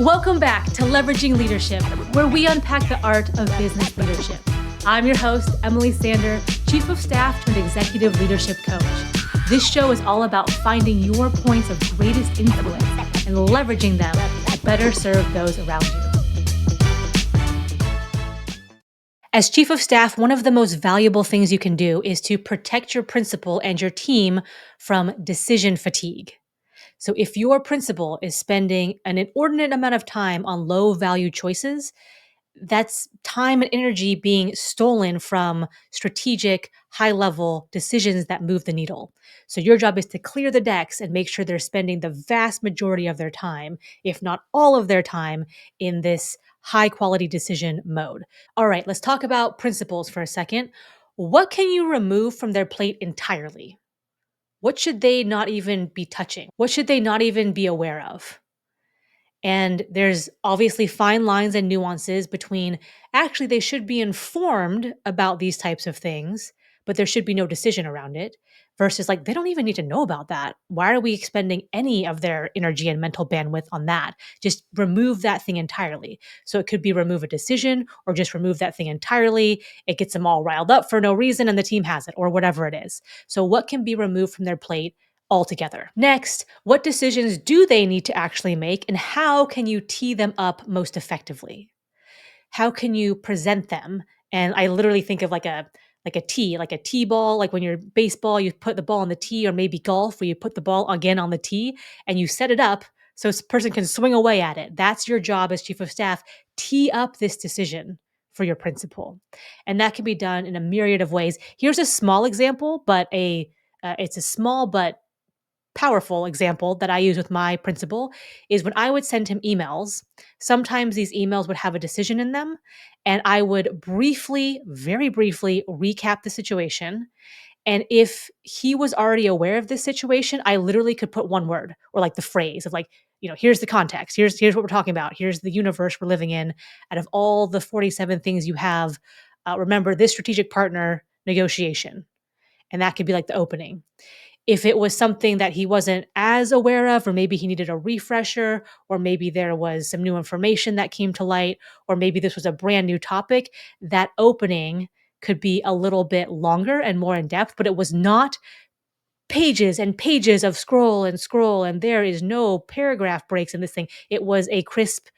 Welcome back to Leveraging Leadership, where we unpack the art of business leadership. I'm your host, Emily Sander, Chief of Staff turned Executive Leadership Coach. This show is all about finding your points of greatest influence and leveraging them to better serve those around you. As Chief of Staff, one of the most valuable things you can do is to protect your principal and your team from decision fatigue. So if your principal is spending an inordinate amount of time on low value choices, that's time and energy being stolen from strategic, high level decisions that move the needle. So your job is to clear the decks and make sure they're spending the vast majority of their time, if not all of their time, in this high quality decision mode. All right, let's talk about principles for a second. What can you remove from their plate entirely? What should they not even be touching? What should they not even be aware of? And there's obviously fine lines and nuances between actually they should be informed about these types of things, but there should be no decision around it versus like they don't even need to know about that. Why are we expending any of their energy and mental bandwidth on that? Just remove that thing entirely. So it could be remove a decision or just remove that thing entirely. It gets them all riled up for no reason and the team has it or whatever it is. So what can be removed from their plate altogether? Next, what decisions do they need to actually make and how can you tee them up most effectively? How can you present them? And I literally think of like a tee, like a tee ball, like when you're baseball, you put the ball on the tee, or maybe golf where you put the ball again on the tee and you set it up so a person can swing away at it. That's your job as chief of staff. Tee up this decision for your principal. And that can be done in a myriad of ways. Here's a small example, but it's a small but powerful example that I use with my principal is when I would send him emails, sometimes these emails would have a decision in them, and I would briefly, very briefly recap the situation. And if he was already aware of this situation, I literally could put one word or like the phrase of like, here's the context, here's what we're talking about, here's the universe we're living in. Out of all the 47 things you have, remember this strategic partner negotiation. And that could be like the opening. If it was something that he wasn't as aware of, or maybe he needed a refresher, or maybe there was some new information that came to light, or maybe this was a brand new topic, that opening could be a little bit longer and more in depth, but it was not pages and pages of scroll and scroll, and there is no paragraph breaks in this thing. It was a crisp,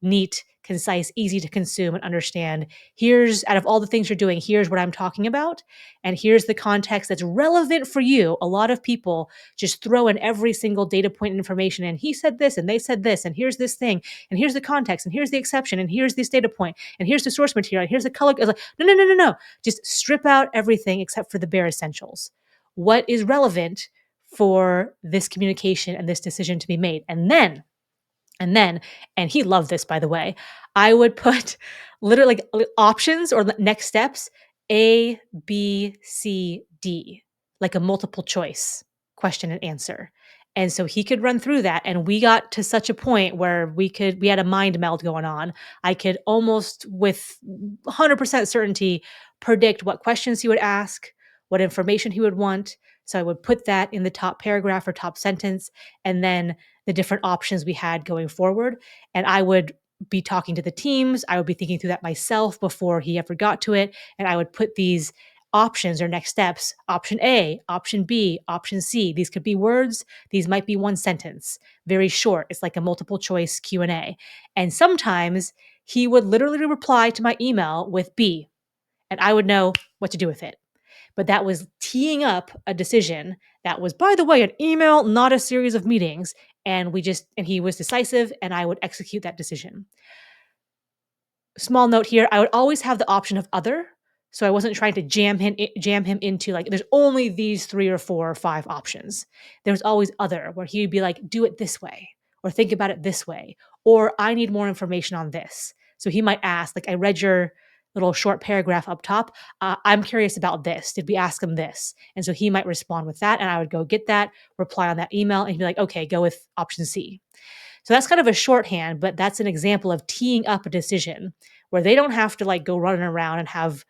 neat, concise, easy to consume and understand. Here's, out of all the things you're doing, here's what I'm talking about, and here's the context that's relevant for you. A lot of people just throw in every single data point and information, and he said this, and they said this, and here's this thing, and here's the context, and here's the exception, and here's this data point, and here's the source material, and here's the color. It's like, no, no, no, no, no. Just strip out everything except for the bare essentials. What is relevant for this communication and this decision to be made? And he loved this, by the way, I would put literally like options or next steps, A, B, C, D, like a multiple choice question and answer. And so he could run through that. And we got to such a point where we had a mind meld going on. I could almost with 100% certainty predict what questions he would ask, what information he would want. So I would put that in the top paragraph or top sentence, and then the different options we had going forward. And I would be talking to the teams. I would be thinking through that myself before he ever got to it. And I would put these options or next steps, option A, option B, option C. These could be words. These might be one sentence, very short. It's like a multiple choice Q&A. And sometimes he would literally reply to my email with B, and I would know what to do with it. But that was teeing up a decision that was, by the way, an email, not a series of meetings. And he was decisive, and I would execute that decision. Small note here, I would always have the option of other. So I wasn't trying to jam him into like, there's only these 3 or 4 or 5 options. There's always other, where he would be like, do it this way, or think about it this way, or I need more information on this. So he might ask, like, I read your little short paragraph up top. I'm curious about this. Did we ask him this? And so he might respond with that, and I would go get that, reply on that email, and he'd be like, okay, go with option C. So that's kind of a shorthand, but that's an example of teeing up a decision where they don't have to like go running around and have,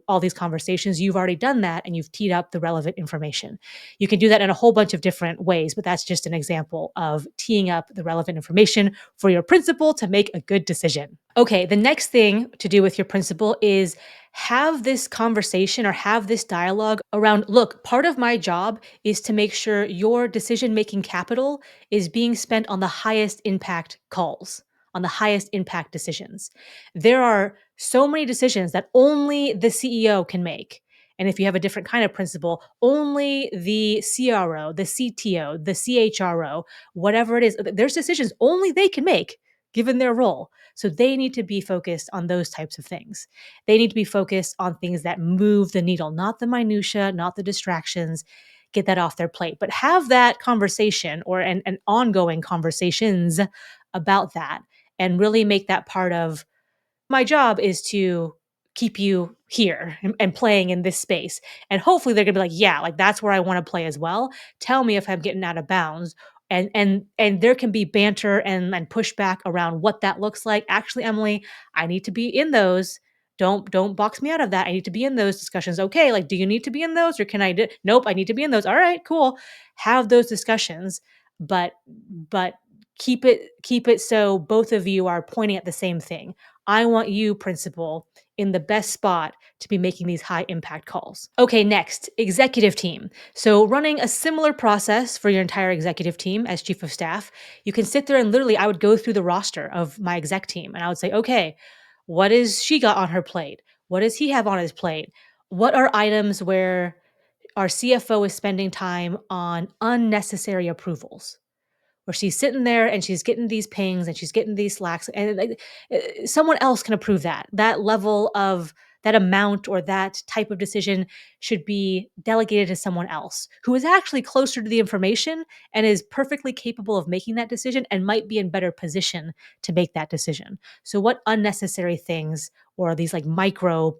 all these conversations, you've already done that and you've teed up the relevant information. You can do that in a whole bunch of different ways, but that's just an example of teeing up the relevant information for your principal to make a good decision. Okay, the next thing to do with your principal is have this conversation or have this dialogue around, look, part of my job is to make sure your decision making capital is being spent on the highest impact calls, on the highest impact decisions. There are so many decisions that only the CEO can make. And if you have a different kind of principal, only the CRO, the CTO, the CHRO, whatever it is, there's decisions only they can make given their role. So they need to be focused on those types of things. They need to be focused on things that move the needle, not the minutia, not the distractions. Get that off their plate, but have that conversation or an ongoing conversations about that and really make that part of my job is to keep you here and playing in this space. And hopefully they're gonna be like, yeah, like that's where I want to play as well. Tell me if I'm getting out of bounds. And there can be banter and pushback around what that looks like. Actually, Emily, I need to be in those. Don't box me out of that. I need to be in those discussions. Okay, like do you need to be in those or can I nope, I need to be in those. All right, cool. Have those discussions, but keep it so both of you are pointing at the same thing. I want you, principal, in the best spot to be making these high impact calls. Okay, next, executive team. So, running a similar process for your entire executive team as chief of staff, you can sit there and literally, I would go through the roster of my exec team and I would say, okay, what is she got on her plate? What does he have on his plate? What are items where our CFO is spending time on unnecessary approvals? Where she's sitting there and she's getting these pings and she's getting these slacks and like, someone else can approve that level of that amount or that type of decision should be delegated to someone else who is actually closer to the information and is perfectly capable of making that decision and might be in better position to make that decision. So what unnecessary things or these like micro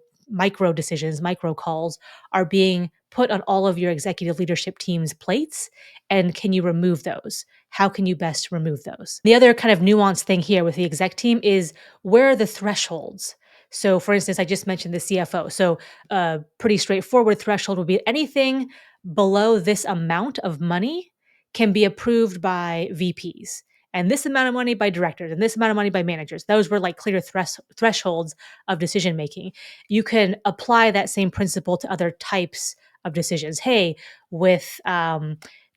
decisions, micro calls are being put on all of your executive leadership team's plates, and can you remove those? How can you best remove those? The other kind of nuanced thing here with the exec team is where are the thresholds? So, for instance, I just mentioned the CFO. So, a pretty straightforward threshold would be anything below this amount of money can be approved by VPs, and this amount of money by directors, and this amount of money by managers. Those were like clear thresholds of decision making. You can apply that same principle to other types of decisions. Hey, with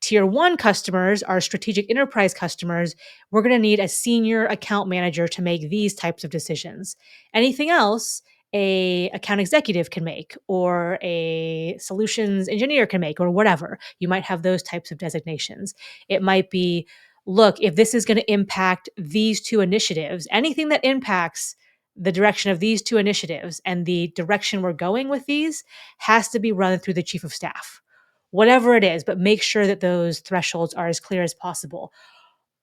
tier one customers, our strategic enterprise customers, we're going to need a senior account manager to make these types of decisions. Anything else, a account executive can make or a solutions engineer can make or whatever. You might have those types of designations. It might be, look, if this is going to impact these two initiatives, anything that impacts the direction of these two initiatives and the direction we're going with these has to be run through the chief of staff, whatever it is, but make sure that those thresholds are as clear as possible.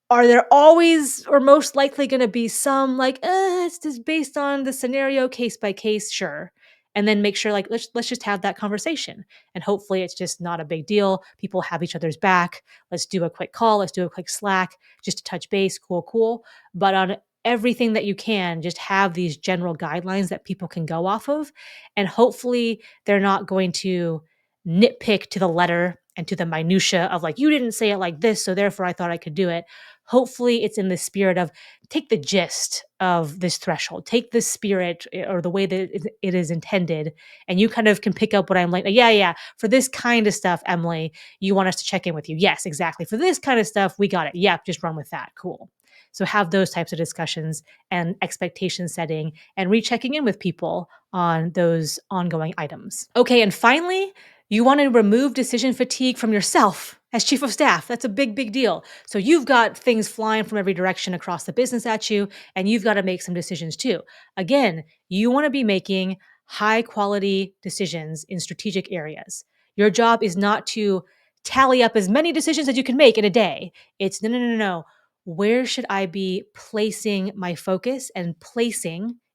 Are there always or most likely going to be some like, it's just based on the scenario case by case? Sure. And then make sure like let's just have that conversation. And hopefully it's just not a big deal. People have each other's back. Let's do a quick call. Let's do a quick Slack just to touch base. Cool, cool. But on everything that you can, just have these general guidelines that people can go off of. And hopefully they're not going to nitpick to the letter and to the minutia of like, you didn't say it like this, so therefore I thought I could do it. Hopefully it's in the spirit of take the gist of this threshold, take the spirit or the way that it is intended, and you kind of can pick up what I'm like, yeah, for this kind of stuff, Emily, you want us to check in with you. Yes, exactly. For this kind of stuff, we got it. Yep, just run with that. Cool. So have those types of discussions and expectation setting and rechecking in with people on those ongoing items. Okay, and finally, you want to remove decision fatigue from yourself as chief of staff. That's a big, big deal. So you've got things flying from every direction across the business at you, and you've got to make some decisions too. Again, you want to be making high quality decisions in strategic areas. Your job is not to tally up as many decisions as you can make in a day. It's no. Where should I be placing my focus and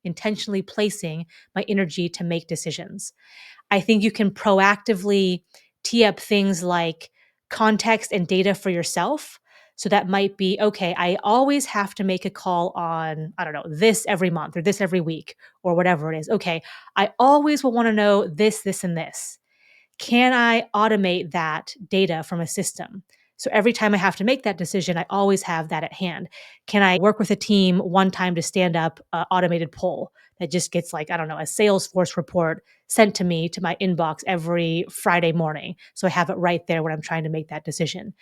intentionally placing my energy to make decisions? I think you can proactively tee up things like context and data for yourself. So that might be, okay, I always have to make a call on, I don't know, this every month or this every week or whatever it is. Okay, I always will want to know this, this, and this. Can I automate that data from a system? So every time I have to make that decision, I always have that at hand. Can I work with a team one time to stand up an automated poll that just gets like, I don't know, a Salesforce report sent to me to my inbox every Friday morning? So I have it right there when I'm trying to make that decision.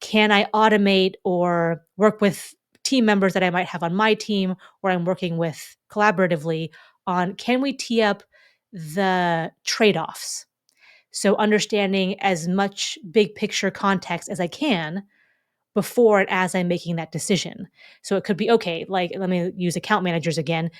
Can I automate or work with team members that I might have on my team or I'm working with collaboratively on, can we tee up the trade offs? So understanding as much big picture context as I can before and as I'm making that decision. So it could be, okay, like let me use account managers again.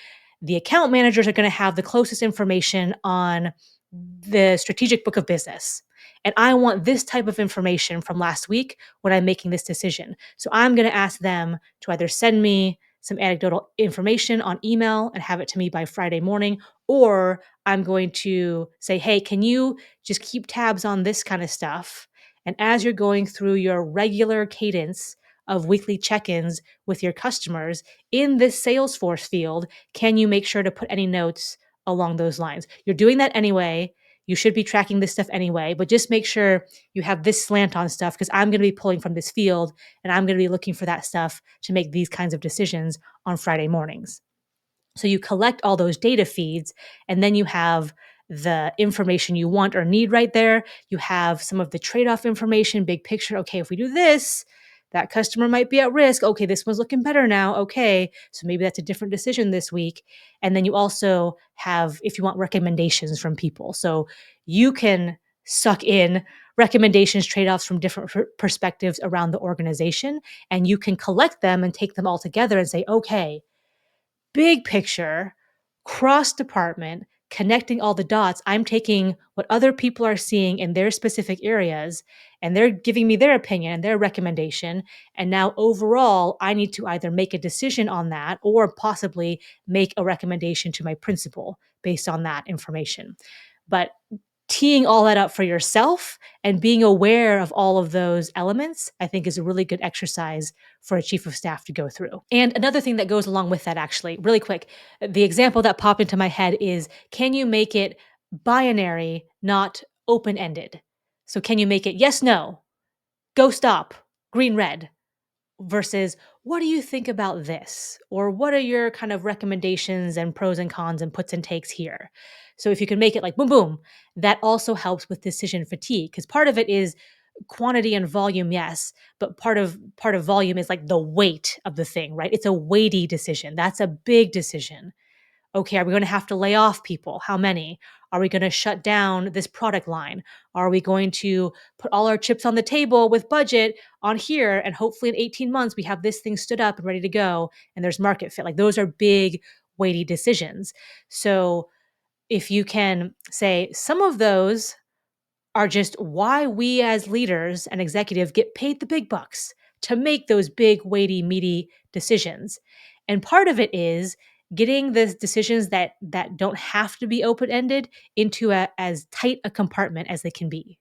The account managers are going to have the closest information on the strategic book of business. And I want this type of information from last week when I'm making this decision. So I'm going to ask them to either send me some anecdotal information on email and have it to me by Friday morning, or I'm going to say, hey, can you just keep tabs on this kind of stuff? And as you're going through your regular cadence of weekly check ins with your customers in this Salesforce field, can you make sure to put any notes along those lines? You're doing that anyway. You should be tracking this stuff anyway, but just make sure you have this slant on stuff because I'm going to be pulling from this field and I'm going to be looking for that stuff to make these kinds of decisions on Friday mornings. So you collect all those data feeds, and then you have the information you want or need right there. You have some of the trade off information, big picture. Okay, if we do this, that customer might be at risk. Okay, this one's looking better now. Okay, so maybe that's a different decision this week. And then you also have, if you want, recommendations from people. So you can suck in recommendations, trade offs from different perspectives around the organization, and you can collect them and take them all together and say, okay, big picture, cross department, connecting all the dots. I'm taking what other people are seeing in their specific areas and they're giving me their opinion and their recommendation. And now overall, I need to either make a decision on that or possibly make a recommendation to my principal based on that information. But teeing all that up for yourself and being aware of all of those elements, I think is a really good exercise for a chief of staff to go through. And another thing that goes along with that, actually, really quick, the example that popped into my head is, can you make it binary, not open ended? So can you make it yes, no, go, stop, green, red? Versus what do you think about this? Or what are your kind of recommendations and pros and cons and puts and takes here? So if you can make it like boom, boom, that also helps with decision fatigue because part of it is quantity and volume, yes, but part of volume is like the weight of the thing, right? It's a weighty decision. That's a big decision. Okay, are we going to have to lay off people? How many? Are we going to shut down this product line? Are we going to put all our chips on the table with budget on here? And hopefully in 18 months, we have this thing stood up and ready to go and there's market fit. Like those are big, weighty decisions. So if you can say some of those are just why we as leaders and executive get paid the big bucks to make those big, weighty, meaty decisions. And part of it is getting the decisions that don't have to be open-ended into as tight a compartment as they can be.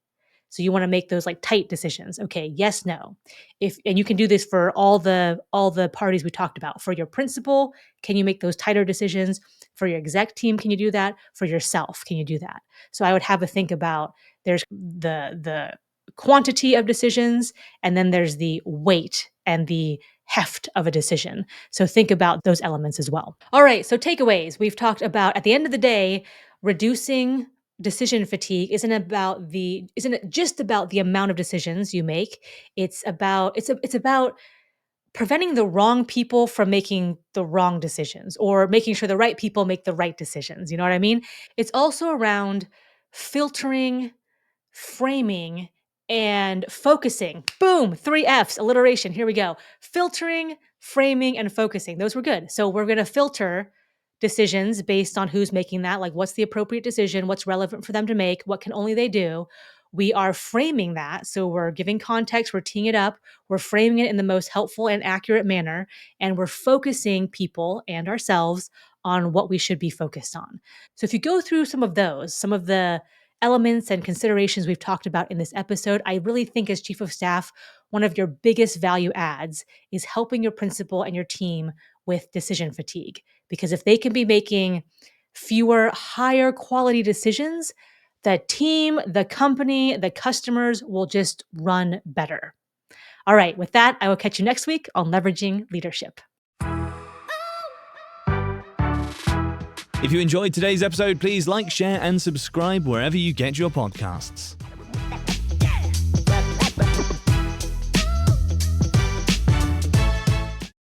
So you want to make those like tight decisions. Okay, yes, no. If and you can do this for all the parties we talked about. For your principal, can you make those tighter decisions? For your exec team, can you do that? For yourself, can you do that? So I would have a think about there's the quantity of decisions and then there's the weight and the heft of a decision. So think about those elements as well. All right, so takeaways. We've talked about at the end of the day, reducing decision fatigue isn't it just about the amount of decisions you make. It's about preventing the wrong people from making the wrong decisions or making sure the right people make the right decisions. You know what I mean? It's also around filtering, framing, and focusing. Boom, 3 F's, alliteration. Here we go. Filtering, framing, and focusing. Those were good. So we're going to filter decisions based on who's making that, like what's the appropriate decision, what's relevant for them to make, what can only they do. We are framing that. So we're giving context, we're teeing it up, we're framing it in the most helpful and accurate manner, and we're focusing people and ourselves on what we should be focused on. So if you go through some of those, some of the elements and considerations we've talked about in this episode, I really think as chief of staff, one of your biggest value adds is helping your principal and your team with decision fatigue. Because if they can be making fewer, higher quality decisions, the team, the company, the customers will just run better. All right, with that, I will catch you next week on Leveraging Leadership. If you enjoyed today's episode, please like, share, and subscribe wherever you get your podcasts.